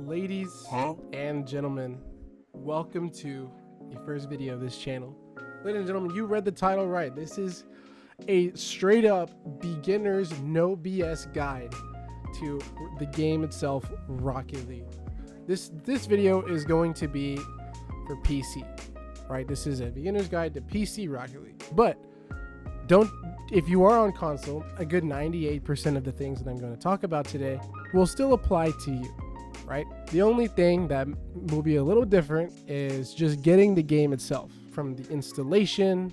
Ladies and gentlemen, welcome to the first video of this channel. Ladies and gentlemen, you read the title right. This is a straight up beginner's no BS guide to the game itself, Rocket League. This video is going to be for PC, right? This is a beginner's guide to PC Rocket League. But if you are on console, a good 98% of the things that I'm going to talk about today will still apply to you. Right? The only thing that will be a little different is just getting the game itself, from the installation,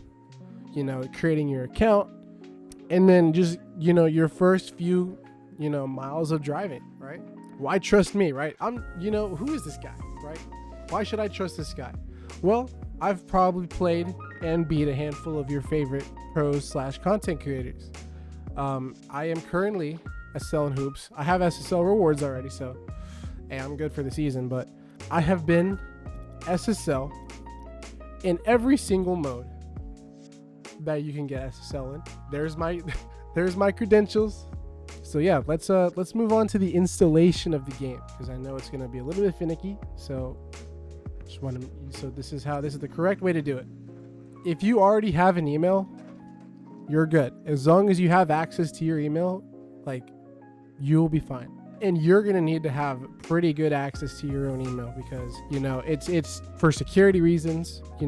creating your account, and then just, your first few, miles of driving, right? Why trust me, right? Who is this guy, right? Why should I trust this guy? Well, I've probably played and beat a handful of your favorite pros / content creators. I am currently SSL in hoops. I have SSL rewards already, so hey, I'm good for the season, but I have been SSL in every single mode that you can get SSL in. There's my credentials. So yeah, let's move on to the installation of the game, because I know it's gonna be a little bit finicky. So this is the correct way to do it. If you already have an email, you're good. As long as you have access to your email, you'll be fine. And you're going to need to have pretty good access to your own email, because, it's for security reasons. You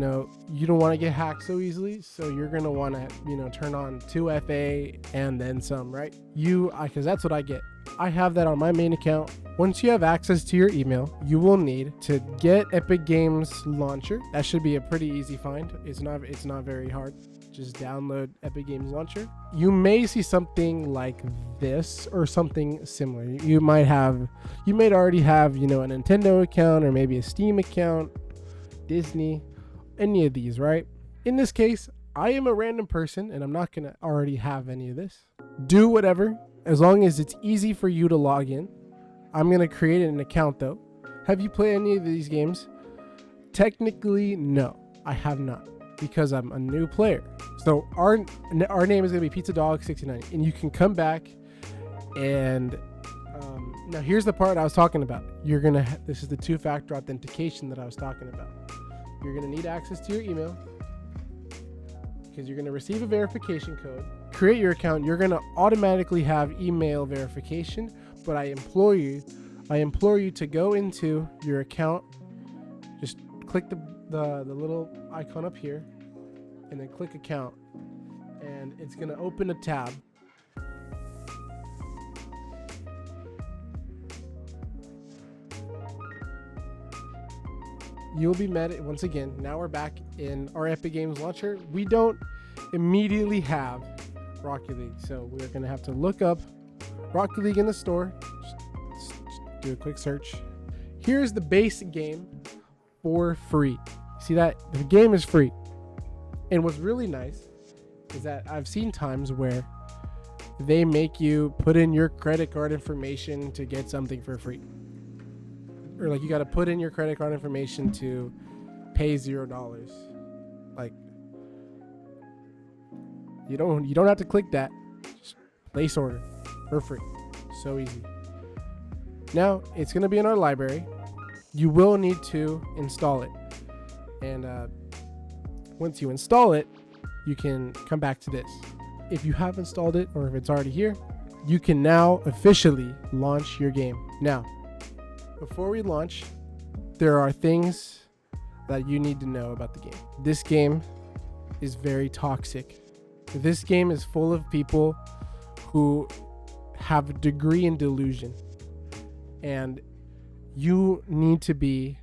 don't want to get hacked so easily. So you're going to want to, turn on 2FA and then some, right? Because that's what I get. I have that on my main account. Once you have access to your email, you will need to get Epic Games Launcher. That should be a pretty easy find. It's not very hard. Just download Epic Games Launcher. You may see something like this or something similar. You might already have, a Nintendo account or maybe a Steam account, Disney, any of these, right? In this case, I am a random person and I'm not going to already have any of this. Do whatever, as long as it's easy for you to log in. I'm going to create an account though. Have you played any of these games? Technically, no, I have not, because I'm a new player. So our name is going to be Pizza Dog 69, and you can come back and now here's the part I was talking about. This is the two-factor authentication that I was talking about. You're going to need access to your email, because you're going to receive a verification code. Create your account. You're going to automatically have email verification, but I implore you to go into your account. Just click the little icon up here, and then click account, and it's going to open a tab. You'll be met once again. Now we're back in our Epic Games Launcher. We don't immediately have Rocket League, so we're going to have to look up Rocket League in the store. Just do a quick search. Here's the basic game for free. See that? The game is free. And what's really nice is that I've seen times where they make you put in your credit card information to get something for free. Or you got to put in your credit card information to pay $0. You don't have to click that. Just place order for free. So easy. Now it's going to be in our library. You will need to install it. And once you install it, you can come back to this. If you have installed it, or if it's already here, you can now officially launch your game. Now, before we launch, there are things that you need to know about the game. This game is very toxic. This game is full of people who have a degree in delusion, and you need to be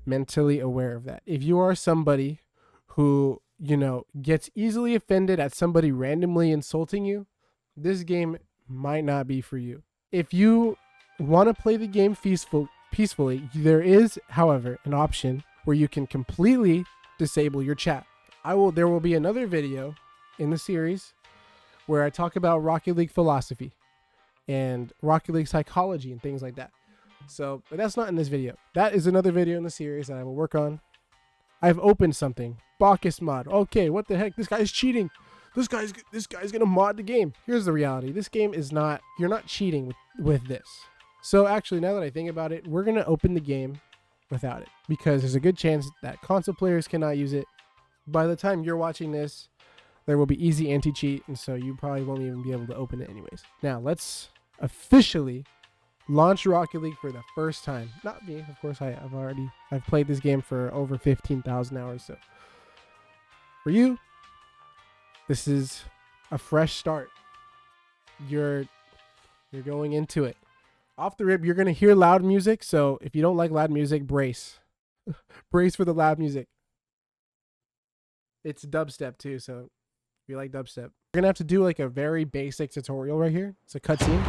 mentally aware of that. If you are somebody who, gets easily offended at somebody randomly insulting you, this game might not be for you. If you want to play the game peacefully, there is, however, an option where you can completely disable your chat. There will be another video in the series where I talk about Rocket League philosophy and Rocket League psychology and things like that. So, but that's not in this video. That is another video in the series that I will work on. I've opened something. Bacchus mod. Okay, what the heck? This guy's cheating. This guy's gonna mod the game. Here's the reality. This game is not. You're not cheating with this. So actually, now that I think about it, we're going to open the game without it because there's a good chance that console players cannot use it. By the time you're watching this, there will be easy anti-cheat, and so you probably won't even be able to open it anyways. Now, let's officially launch Rocket League for the first time. Not me, of course. I've played this game for over 15,000 hours. So for you, this is a fresh start. You're going into it. Off the rip, you're going to hear loud music. So if you don't like loud music, brace. Brace for the loud music. It's dubstep too, so if you like dubstep. We're going to have to do like a very basic tutorial right here. It's a cutscene.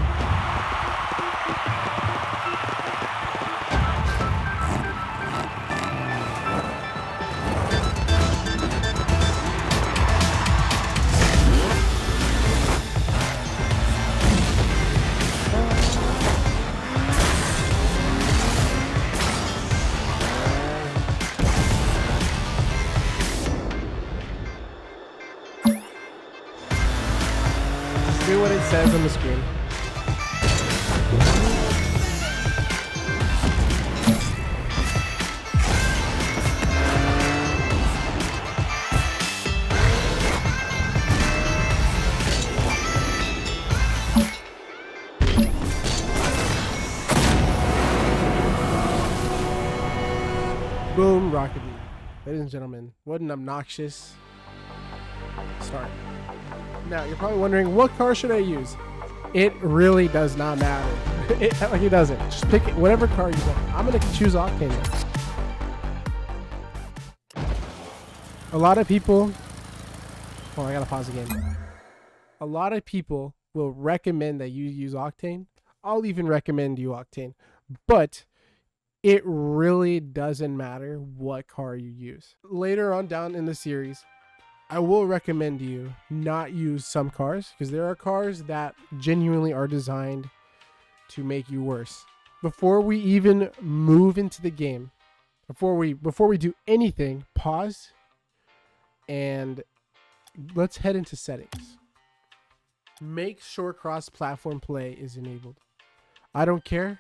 Do what it says on the screen. Boom, Rocket League. Ladies and gentlemen, what an obnoxious start. Now, you're probably wondering, what car should I use? It really does not matter. It doesn't. Just pick whatever car you want. I'm going to choose Octane. A lot of people... Oh, I got to pause again. A lot of people will recommend that you use Octane. I'll even recommend you Octane. But it really doesn't matter what car you use. Later on down in the series, I will recommend you not use some cars because there are cars that genuinely are designed to make you worse. Before we even move into the game, before we do anything, pause and let's head into settings. Make sure cross-platform play is enabled. I don't care.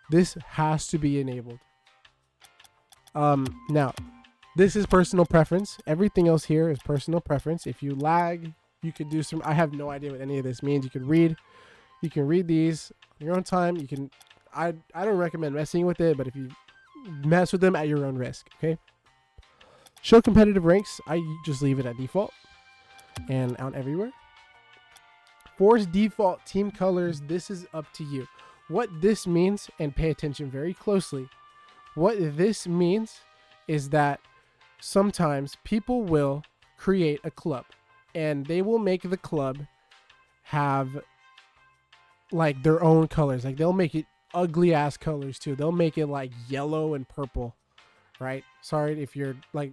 This has to be enabled. Now, this is personal preference. Everything else here is personal preference. If you lag, you could do some... I have no idea what any of this means. You can read these on your own time. You can... I don't recommend messing with it, but if you mess with them at your own risk, okay? Show competitive ranks. I just leave it at default and out everywhere. Force default team colors. This is up to you. What this means, and pay attention very closely, what this means is that sometimes people will create a club and they will make the club have like their own colors. Like they'll make it ugly ass colors too. They'll make it like yellow and purple, right? Sorry if you're like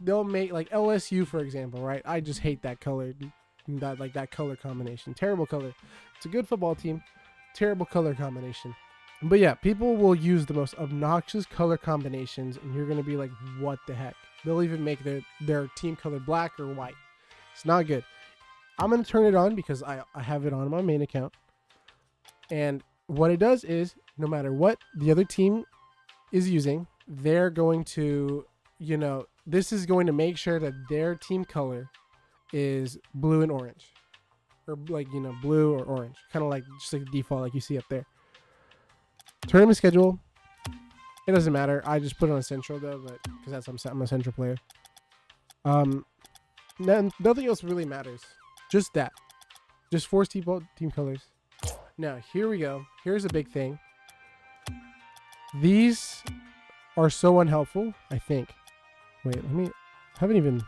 they'll make like LSU, for example, right? I just hate that color, that color combination. Terrible color. It's a good football team. Terrible color combination. But yeah, people will use the most obnoxious color combinations and you're going to be like, what the heck? They'll even make their team color black or white. It's not good. I'm going to turn it on because I have it on my main account. And what it does is no matter what the other team is using, they're going to, this is going to make sure that their team color is blue and orange. Or like, blue or orange. Kind of like just like the default like you see up there. Tournament schedule. It doesn't matter. I just put it on Central though, but because I'm a Central player. Nothing else really matters. Just that. Just force default team colors. Now, here we go. Here's a big thing. These are so unhelpful, I think. Wait, I haven't even...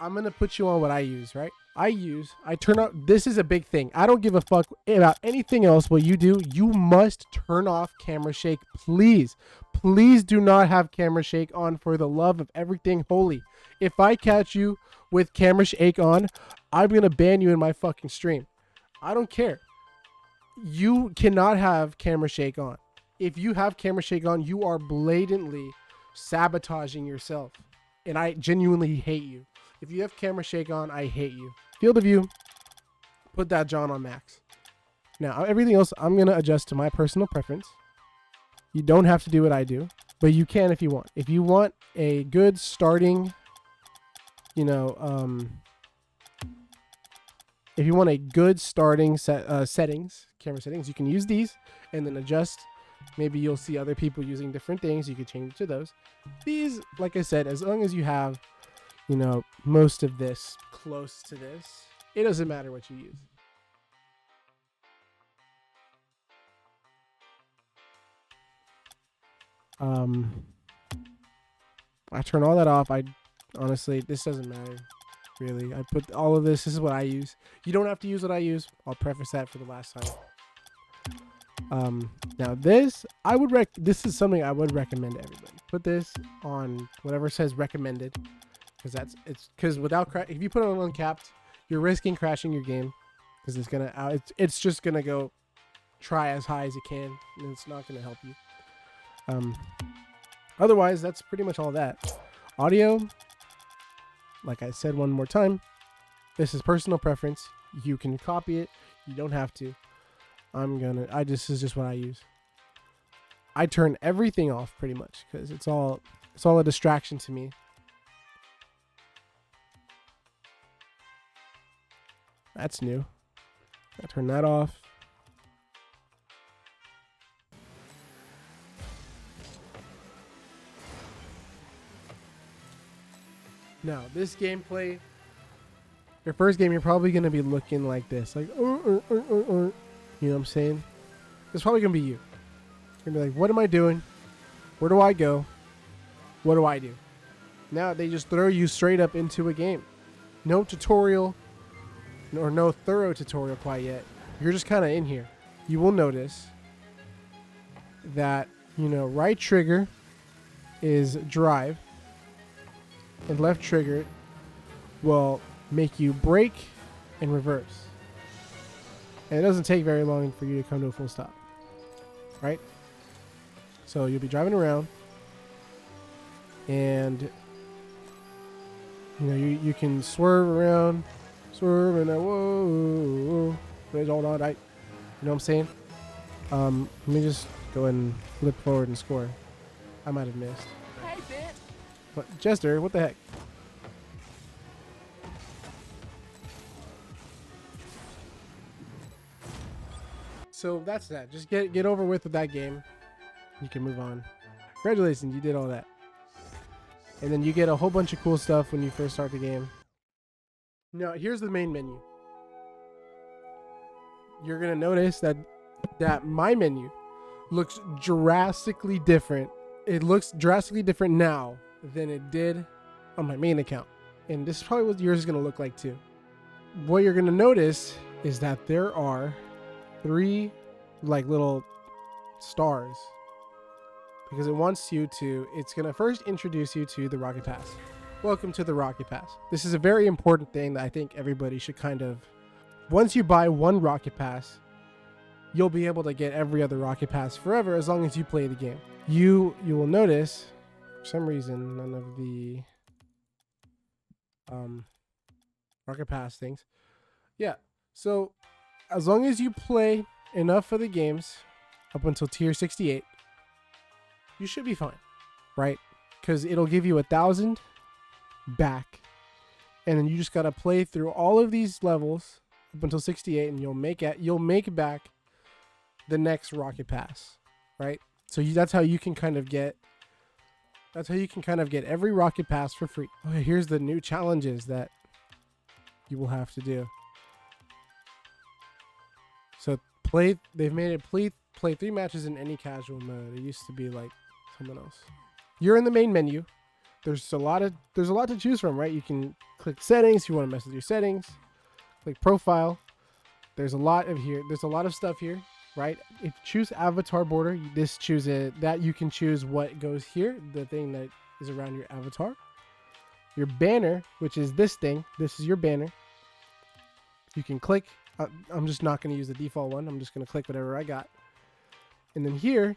I'm going to put you on what I use, right? I turn off, this is a big thing. I don't give a fuck about anything else. What you do, you must turn off camera shake, please. Please do not have camera shake on for the love of everything holy. If I catch you with camera shake on, I'm going to ban you in my fucking stream. I don't care. You cannot have camera shake on. If you have camera shake on, you are blatantly sabotaging yourself. And I genuinely hate you. If you have camera shake on, I hate you. Field of view. Put that John on max. Now, everything else I'm going to adjust to my personal preference. You don't have to do what I do, but you can if you want. If you want a good starting, you know, if you want a good starting settings, camera settings, you can use these and then adjust. Maybe you'll see other people using different things. You could change it to those. These, like I said, as long as you have, you know, most of this close to this, it doesn't matter what you use. I turn all that off. I honestly, this doesn't matter really. I put all of this. This is what I use. You don't have to use what I use. I'll preface that for the last time. Now this, this is something I would recommend to everybody. Put this on whatever says recommended, because without if you put it on uncapped, you're risking crashing your game, because it's just gonna go try as high as it can, and it's not gonna help you. Otherwise, that's pretty much all that. Audio, like I said one more time, this is personal preference. You can copy it. You don't have to. This is just what I use. I turn everything off pretty much because it's all a distraction to me. That's new. I turn that off. Now, this gameplay, your first game, you're probably going to be looking like this. Like, you know what I'm saying? It's probably going to be you. You're going to be like, what am I doing? Where do I go? What do I do? Now, they just throw you straight up into a game. No tutorial, or no thorough tutorial quite yet. You're just kind of in here. You will notice that, you know, right trigger is drive, and left trigger will make you brake and reverse. And it doesn't take very long for you to come to a full stop, right? So you'll be driving around, and you know you can swerve around, and whoa, there's all that. You know what I'm saying? Let me just go ahead and flip forward and score. I might have missed. Hey, bitch. What, Jester? What the heck? So that's that. Just get over with that game. You can move on. Congratulations, you did all that. And then you get a whole bunch of cool stuff when you first start the game. Now, here's the main menu. You're gonna notice that my menu looks drastically different. It looks drastically different now than it did on my main account. And this is probably what yours is gonna look like too. What you're gonna notice is that there are 3 like little stars, because it's gonna first introduce you to the Rocket Pass. Welcome to the Rocket Pass. This is a very important thing that I think everybody should once you buy one Rocket Pass, you'll be able to get every other Rocket Pass forever as long as you play the game. You will notice, for some reason, none of the Rocket Pass things. Yeah, so as long as you play enough of the games up until tier 68, you should be fine, right? Because it'll give you 1,000 back, and then you just gotta play through all of these levels up until 68, and you'll make back the next Rocket Pass, right? So that's how you can kind of get every Rocket Pass for free. Okay, here's the new challenges that you will have to do. So they've made it play 3 matches in any casual mode. It used to be like someone else. You're in the main menu. There's a lot to choose from, right? You can click settings if you want to mess with your settings. Click profile. There's a lot of stuff here, right? If you choose avatar border, that you can choose what goes here, the thing that is around your avatar. Your banner, which is this thing. This is your banner. You can click. I'm just not going to use the default one. I'm just going to click whatever I got. And then here,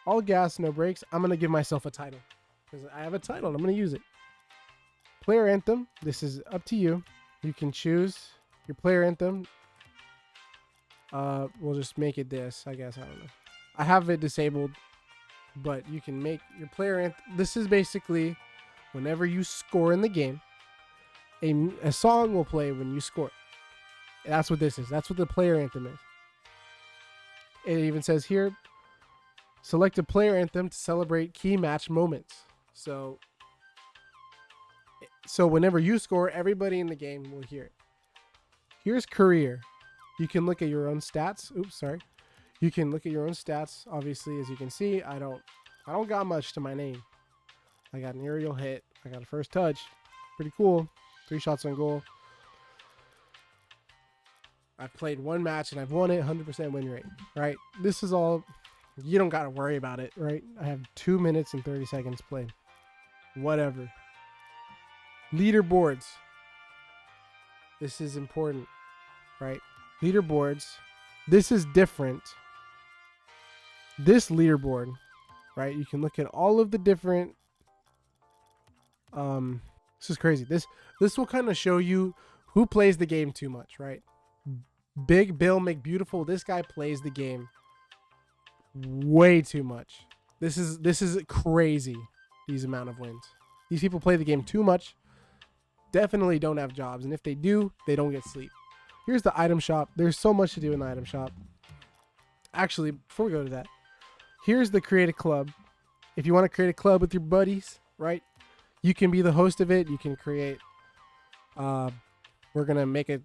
all gas, no brakes. I'm going to give myself a title, because I have a title and I'm going to use it. Player anthem. This is up to you. You can choose your player anthem. We'll just make it this, I guess. I don't know. I have it disabled, but you can make your player anthem. This is basically whenever you score in the game, a song will play when you score. That's what this is. That's what the player anthem is. It even says here, select a player anthem to celebrate key match moments. So whenever you score, everybody in the game will hear it. Here's career. You can look at your own stats. Oops, sorry. You can look at your own stats. Obviously, as you can see, I don't got much to my name. I got an aerial hit. I got a first touch. Pretty cool. 3 shots on goal. I've played 1 match and I've won it. 100% win rate. Right? This is all. You don't got to worry about it. Right? I have 2 minutes and 30 seconds played. Whatever. Leaderboards. This is important. Right? Leaderboards. This is different. This leaderboard, right? You can look at all of the different. This is crazy. This will kind of show you who plays the game too much, right? Big Bill McBeautiful. This guy plays the game way too much. This is crazy. These amount of wins. These people play the game too much. Definitely don't have jobs, and if they do, they don't get sleep. Here's the item shop. There's so much to do in the item shop. Actually, before we go to that, here's the create a club. If you want to create a club with your buddies, right? You can be the host of it. You can create. We're gonna make a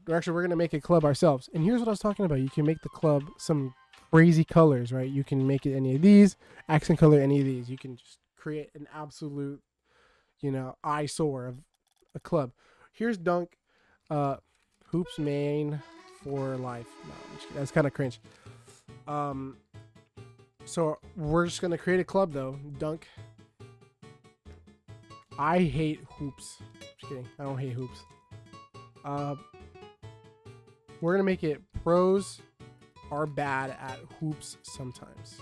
club ourselves. And here's what I was talking about. You can make the club some crazy colors, right? You can make it any of these, accent color any of these. You can just create an absolute, eyesore of a club. Here's Dunk. Hoops main for life. No, that's kind of cringe. So we're just gonna create a club though. Dunk. I hate hoops. Just kidding. I don't hate hoops. We're gonna make it pros are bad at hoops sometimes.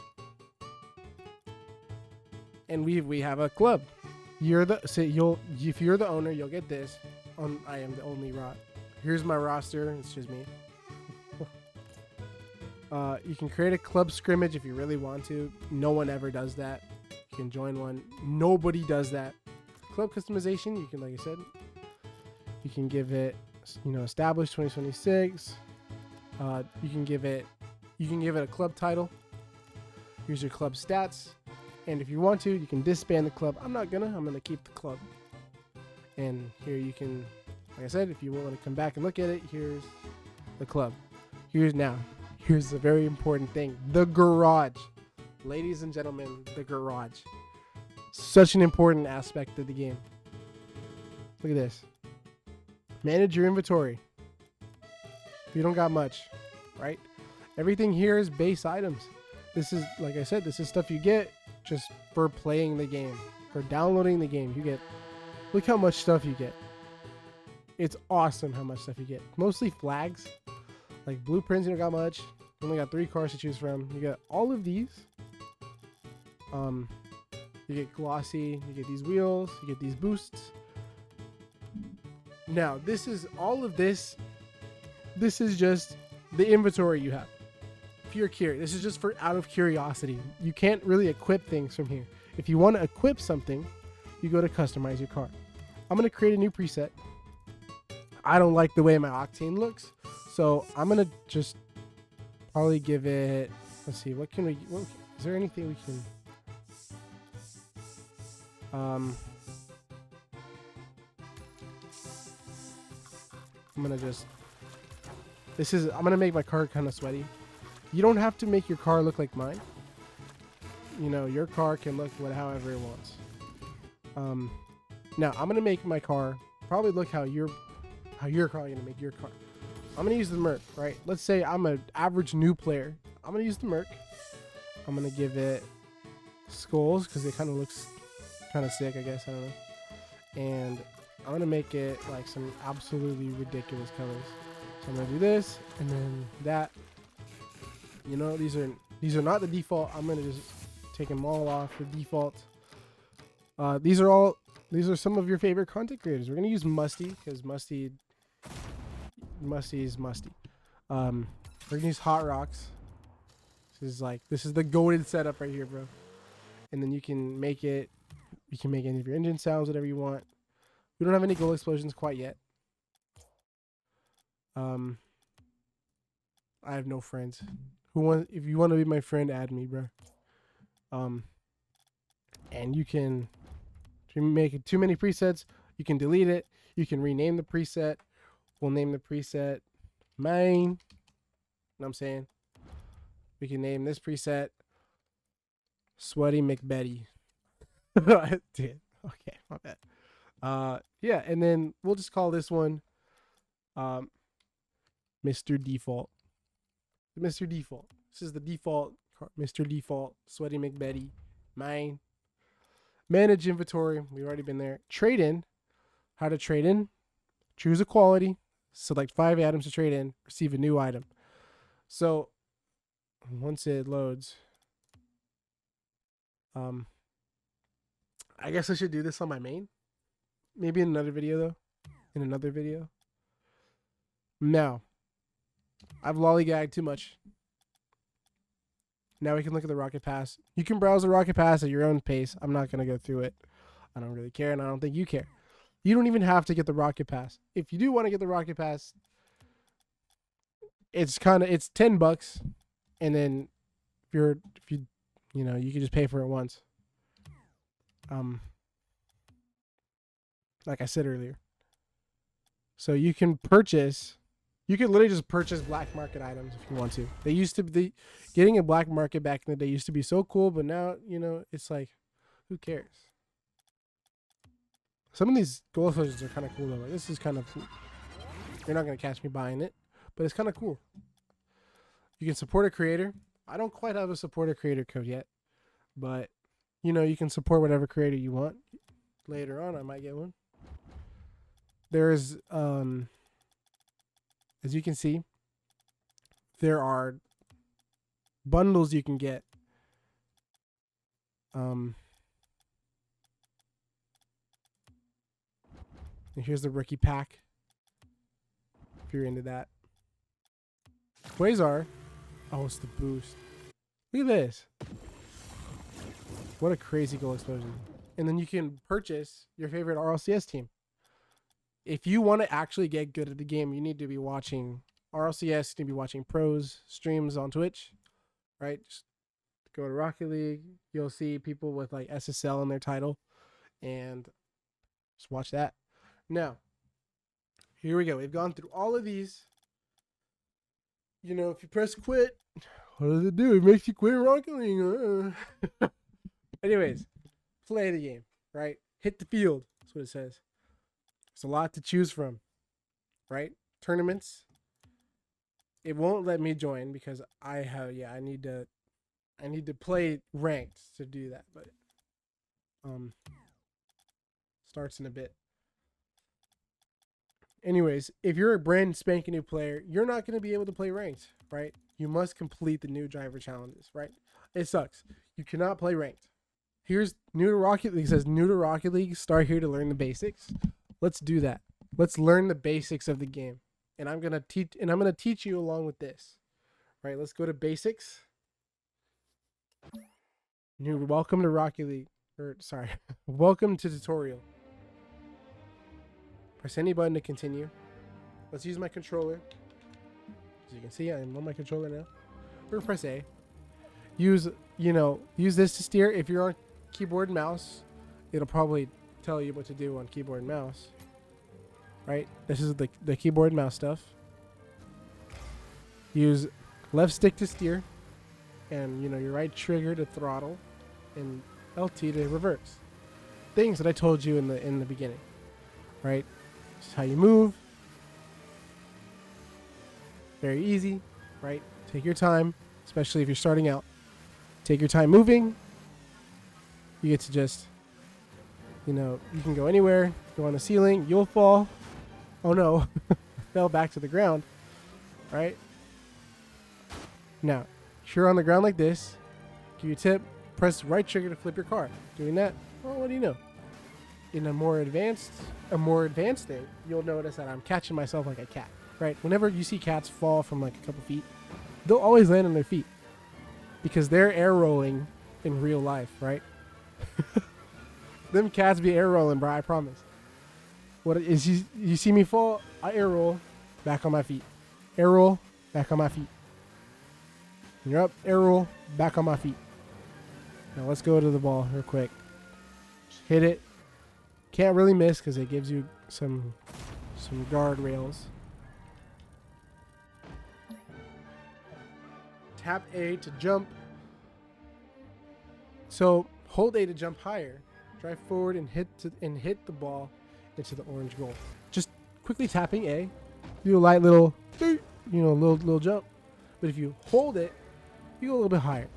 And we have a club. If you're the owner, you'll get this. I am the only rot. Here's my roster. It's just me. You can create a club scrimmage if you really want to. No one ever does that. You can join one. Nobody does that. Club customization, you can, like I said, you can give it, established 2026. You can give it a club title. Here's your club stats. And if you want to, you can disband the club. I'm gonna keep the club. And here you can, like I said, if you want to come back and look at it, here's the club. Here's the very important thing. The garage. Ladies and gentlemen, the garage. Such an important aspect of the game. Look at this. Manage your inventory. If you don't got much, right? Everything here is base items. This is, like I said, this is stuff you get just for playing the game. For downloading the game. Look how much stuff you get. It's awesome how much stuff you get. Mostly flags. Like blueprints, you don't got much. You only got 3 cars to choose from. You get all of these. You get glossy. You get these wheels. You get these boosts. Now, this is all of this. This is just the inventory you have. If you're curious, this is just for out of curiosity. You can't really equip things from here. If you want to equip something, you go to customize your car. I'm going to create a new preset. I don't like the way my Octane looks. So I'm going to just probably give it, let's see, is there anything we can, I'm going to make my car kind of sweaty. You don't have to make your car look like mine. Your car can look however it wants. Now I'm going to make my car probably look how you're probably going to make your car. I'm going to use the Merc, right? Let's say I'm an average new player. I'm going to use the Merc. I'm going to give it skulls because it kind of looks kind of sick, I guess. I don't know. And I'm going to make it like some absolutely ridiculous colors. So I'm going to do this and then that. These are not the default. I'm going to just take them all off the default. These are some of your favorite content creators. We're going to use Musty because Musty is musty. We're gonna use hot rocks. This is the golden setup right here, bro. And then you can make any of your engine sounds, whatever you want. We don't have any gold explosions quite yet. I have no friends. If you want to be my friend, add me, bro. And you can, if you make too many presets, you can delete it. You can rename the preset. We'll name the preset main. You know what I'm saying? We can name this preset Sweaty McBetty. Dude, okay, my bad. Yeah, and then we'll just call this one Mr. Default. Mr. Default. This is the default Mr. Default Sweaty McBetty. Mine. Manage inventory. We've already been there. Trade in. How to trade in. Choose a quality. Select 5 items to trade in. Receive a new item. So once it loads, I guess I should do this on my main. Maybe in another video though. In another video. Now, I've lollygagged too much. Now we can look at the Rocket Pass. You can browse the Rocket Pass at your own pace. I'm not going to go through it. I don't really care, and I don't think you care. You don't even have to get the Rocket Pass. If you do want to get the Rocket Pass, it's $10, and then you can just pay for it once. Like I said earlier. So you can literally just purchase black market items if you want to. They used to be getting a black market back in the day used to be so cool, but now, it's like, who cares? Some of these gold explosions are kind of cool though. Like, this is kind of cool. You're not going to catch me buying it, but it's kind of cool. You can support a creator. I don't quite have a support a creator code yet, but you can support whatever creator you want. Later on, I might get one. There's, as you can see, there are bundles you can get. And here's the rookie pack. If you're into that. Quasar. Oh, it's the boost. Look at this. What a crazy goal explosion. And then you can purchase your favorite RLCS team. If you want to actually get good at the game, you need to be watching RLCS, you need to be watching pros streams on Twitch, right? Just go to Rocket League. You'll see people with like SSL in their title, and just watch that. Now, here we go. We've gone through all of these. If you press quit, what does it do? It makes you quit Rocket League. Anyways, play the game, right? Hit the field. That's what it says. There's a lot to choose from, right? Tournaments. It won't let me join because I need to play ranked to do that, but starts in a bit. Anyways, if you're a brand spanking new player, you're not going to be able to play ranked, right? You must complete the new driver challenges, right? It sucks. You cannot play ranked. Here's new to Rocket League. It says new to Rocket League. Start here to learn the basics. Let's do that. Let's learn the basics of the game. And I'm going to teach you along with this. Right? Let's go to basics. Welcome to Rocket League. Welcome to tutorial. Press any button to continue. Let's use my controller. As you can see, I'm on my controller now. We're gonna press A. Use this to steer. If you're on keyboard and mouse, it'll probably tell you what to do on keyboard and mouse. Right? This is the keyboard and mouse stuff. Use left stick to steer, and your right trigger to throttle, and LT to reverse. Things that I told you in the beginning. Right? This is how you move. Very easy, right? Take your time, especially if you're starting out. Take your time moving. You get to just, you can go anywhere, go on the ceiling, you'll fall. Oh no, fell back to the ground, right? Now, if you're on the ground like this, give you a tip, press right trigger to flip your car. Doing that, well, what do you know? In a more advanced thing, you'll notice that I'm catching myself like a cat, right? Whenever you see cats fall from like a couple feet, they'll always land on their feet because they're air rolling in real life, right? Them cats be air rolling, bro. I promise. What is you see me fall? I air roll, back on my feet. Air roll, back on my feet. And you're up, air roll, back on my feet. Now let's go to the ball real quick. Just hit it. Can't really miss because it gives you some guardrails. Tap A to jump. So hold A to jump higher. Drive forward and hit the ball into the orange goal. Just quickly tapping A. Do a light little, little jump. But if you hold it, you go a little bit higher.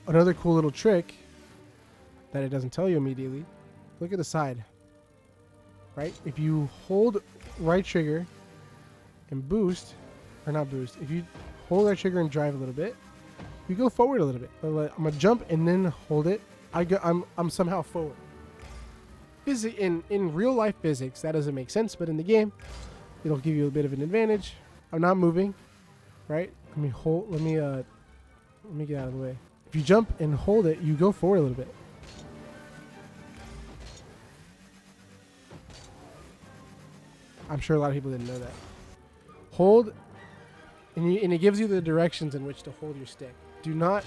Another cool little trick that it doesn't tell you immediately. Look at the side. Right? If you hold right trigger and boost, or not boost, if you hold right trigger and drive a little bit, you go forward a little bit. I'm gonna jump and then hold it. I'm somehow forward. In real life physics, that doesn't make sense, but in the game, it'll give you a bit of an advantage. I'm not moving, right? Let me get out of the way. If you jump and hold it, you go forward a little bit. I'm sure a lot of people didn't know that. Hold, and it gives you the directions in which to hold your stick. Do not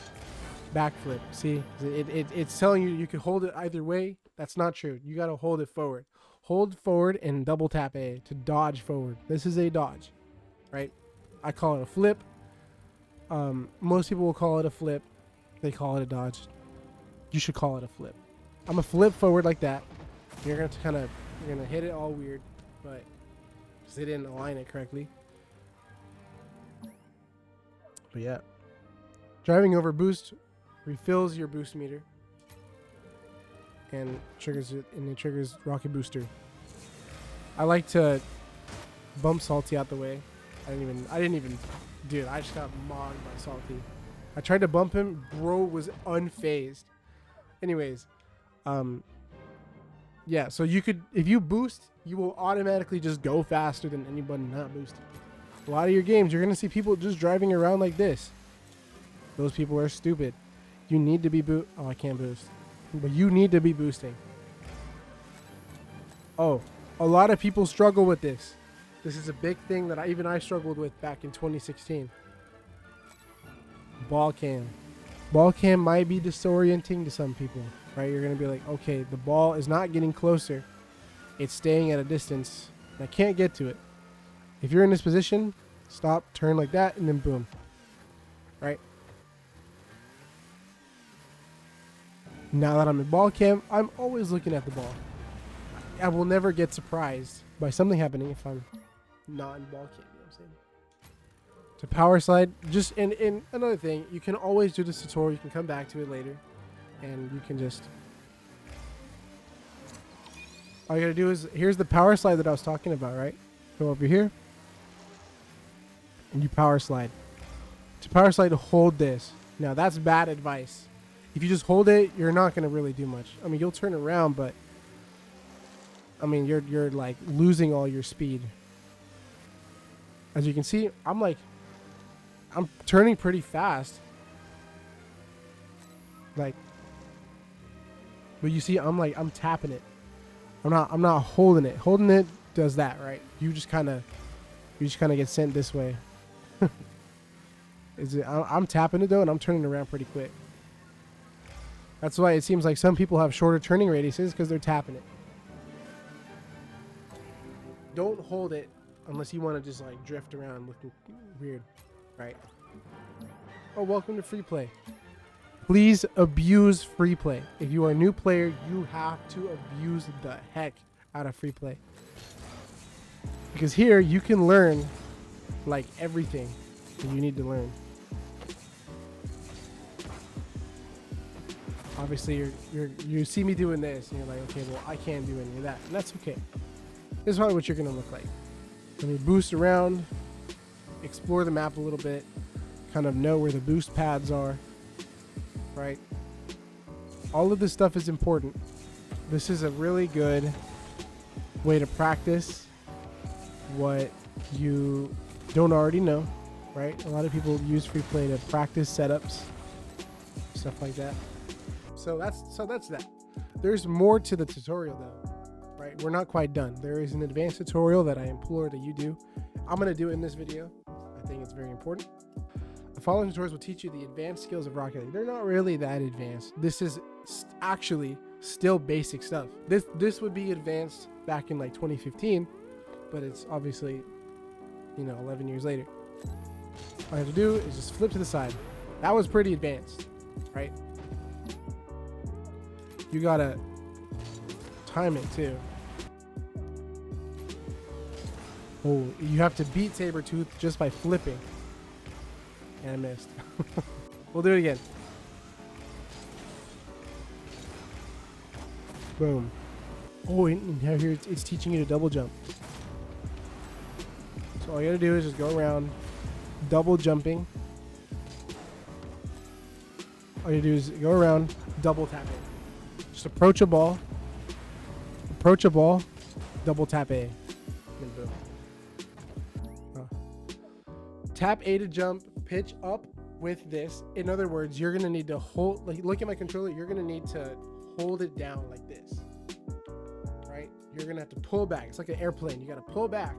backflip. See, it's telling you can hold it either way. That's not true. You got to hold it forward. Hold forward and double tap A to dodge forward. This is a dodge, right? I call it a flip. Most people will call it a flip. They call it a dodge. You should call it a flip. I'm a flip forward like that. You're gonna hit it all weird, but because they didn't align it correctly. But yeah, driving over boost refills your boost meter and it triggers rocket booster. I like to bump Salty out the way. I didn't even, dude, I just got mogged by Salty. I tried to bump him, bro was unfazed. Anyways, yeah, so you could, if you boost, you will automatically just go faster than anybody not boosting. A lot of your games, you're gonna see people just driving around like this. Those people are stupid. You need to be oh, I can't boost. But you need to be boosting. Oh, a lot of people struggle with this. This is a big thing that I struggled with back in 2016. Ball cam. Ball cam might be disorienting to some people, right? You're going to be like, okay, the ball is not getting closer. It's staying at a distance. I can't get to it. If you're in this position, stop, turn like that, and then boom. Right? Now that I'm in ball cam, I'm always looking at the ball. I will never get surprised by something happening if I'm not in ball cam. You know what I'm saying? To power slide, just in another thing, you can always do this tutorial. You can come back to it later, and you can just. All you gotta do is, here's the power slide that I was talking about, right? Go over here, and you power slide. To power slide, hold this. Now that's bad advice. If you just hold it, you're not gonna really do much. I mean, you'll turn around, but I mean, you're like losing all your speed. As you can see, I'm turning pretty fast. Like, but you see, I'm tapping it. I'm not holding it. Holding it does that, right? You just kind of get sent this way. I'm tapping it though, and I'm turning around pretty quick. That's why it seems like some people have shorter turning radiuses, because they're tapping it. Don't hold it unless you want to just like drift around looking weird, right? Oh, welcome to free play. Please abuse free play. If you are a new player, you have to abuse the heck out of free play. Because here you can learn like everything that you need to learn. Obviously, you see me doing this, and you're like, okay, well, I can't do any of that, and that's okay. This is probably what you're gonna look like. Let me boost around, explore the map a little bit, kind of know where the boost pads are, right? All of this stuff is important. This is a really good way to practice what you don't already know, right? A lot of people use free play to practice setups, stuff like that. So that's that. There's more to the tutorial though, right? We're not quite done. There is an advanced tutorial that I implore that you do. I'm gonna do it in this video. I think it's very important. The following tutorials will teach you the advanced skills of Rocket League. They're not really that advanced. This is actually still basic stuff. This would be advanced back in like 2015, but it's obviously, 11 years later. All I have to do is just flip to the side. That was pretty advanced, right? You gotta time it too. Oh, you have to beat Sabretooth just by flipping. And I missed. We'll do it again. Boom. Oh, and now here it's teaching you to double jump. So all you gotta do is just go around double jumping. All you do is go around double tapping. Just approach a ball, double tap A, and boom. Tap A to jump, pitch up with this. In other words, you're gonna need to hold, like, look at my controller, you're gonna need to hold it down like this, right? You're gonna have to pull back. It's like an airplane. You gotta pull back,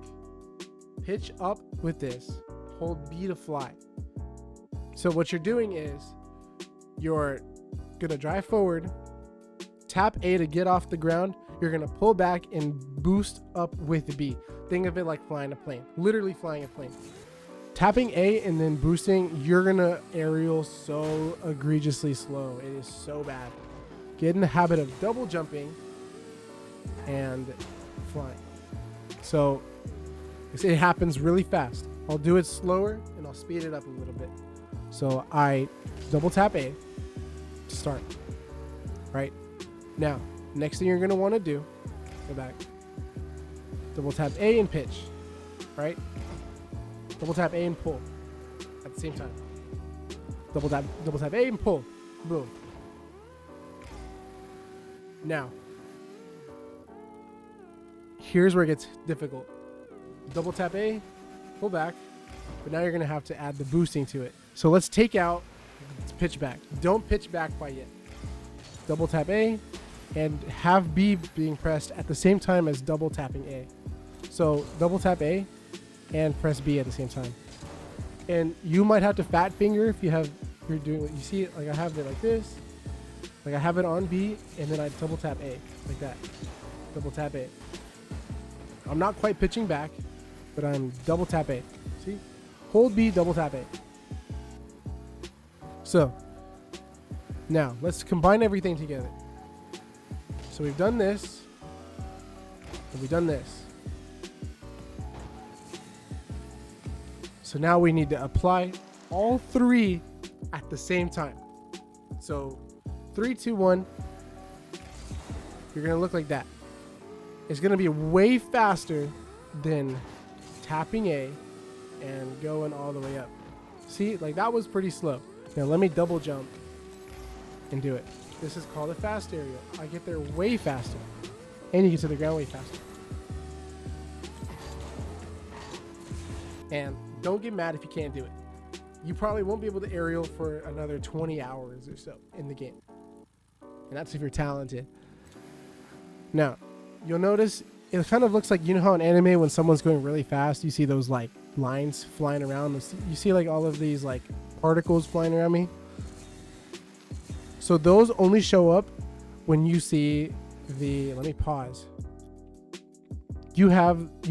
pitch up with this, hold B to fly. So what you're doing is you're gonna drive forward, tap A to get off the ground. You're gonna pull back and boost up with B. Think of it like flying a plane, literally flying a plane. Tapping A and then boosting, you're gonna aerial so egregiously slow. It is so bad. Get in the habit of double jumping and flying. So it happens really fast. I'll do it slower and I'll speed it up a little bit. So I double tap A to start, right? Now, next thing you're gonna wanna do, go back, double tap A and pitch, right? Double tap A and pull at the same time. Double tap A and pull, boom. Now, here's where it gets difficult. Double tap A, pull back, but now you're gonna have to add the boosting to it. So let's take out pitch back. Don't pitch back quite yet. Double tap A and have B being pressed at the same time as double tapping A. So double tap A and press B at the same time. And you might have to fat finger if you're doing what you see it, like I have it like this. Like I have it on B and then I double tap A like that. Double tap A. I'm not quite pitching back, but I'm double tap A. See? Hold B, double tap A. So now let's combine everything together. So we've done this, and we've done this. So now we need to apply all three at the same time. So 3, 2, 1. You're gonna look like that. It's gonna be way faster than tapping A and going all the way up. See, like that was pretty slow. Now let me double jump and do it. This is called a fast aerial. I get there way faster. And you get to the ground way faster. And don't get mad if you can't do it. You probably won't be able to aerial for another 20 hours or so in the game. And that's if you're talented. Now, you'll notice it kind of looks like, you know how in anime when someone's going really fast, you see those like lines flying around. You see like all of these like particles flying around me. So those only show up when you see the, let me pause. You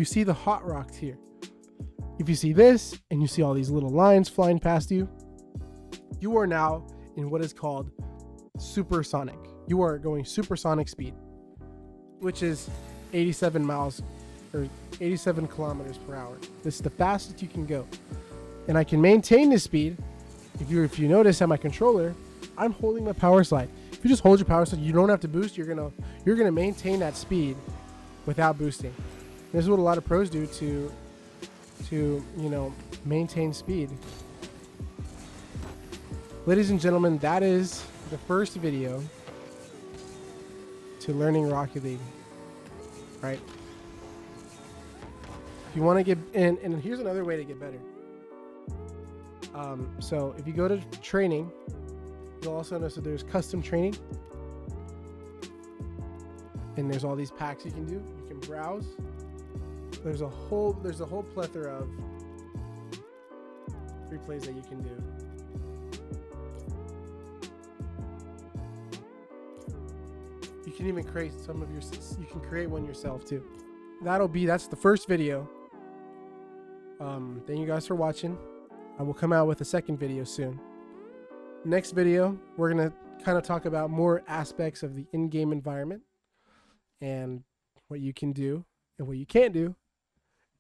see the hot rocks here. If you see this and you see all these little lines flying past you, you are now in what is called supersonic. You are going supersonic speed, which is 87 miles or 87 kilometers per hour. This is the fastest you can go. And I can maintain this speed. If you notice at my controller, I'm holding the power slide. If you just hold your power slide, you don't have to boost. You're gonna maintain that speed without boosting. This is what a lot of pros do to maintain speed. Ladies and gentlemen, that is the first video to learning Rocket League, right? If you want to get, and here's another way to get better. So if you go to training, you'll also notice that there's custom training. And there's all these packs you can do. You can browse. There's a whole plethora of replays that you can do. You can even create you can create one yourself too. That's the first video. Thank you guys for watching. I will come out with a second video soon. Next video, we're gonna kind of talk about more aspects of the in-game environment and what you can do and what you can't do.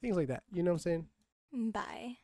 Things like that. You know what I'm saying? Bye.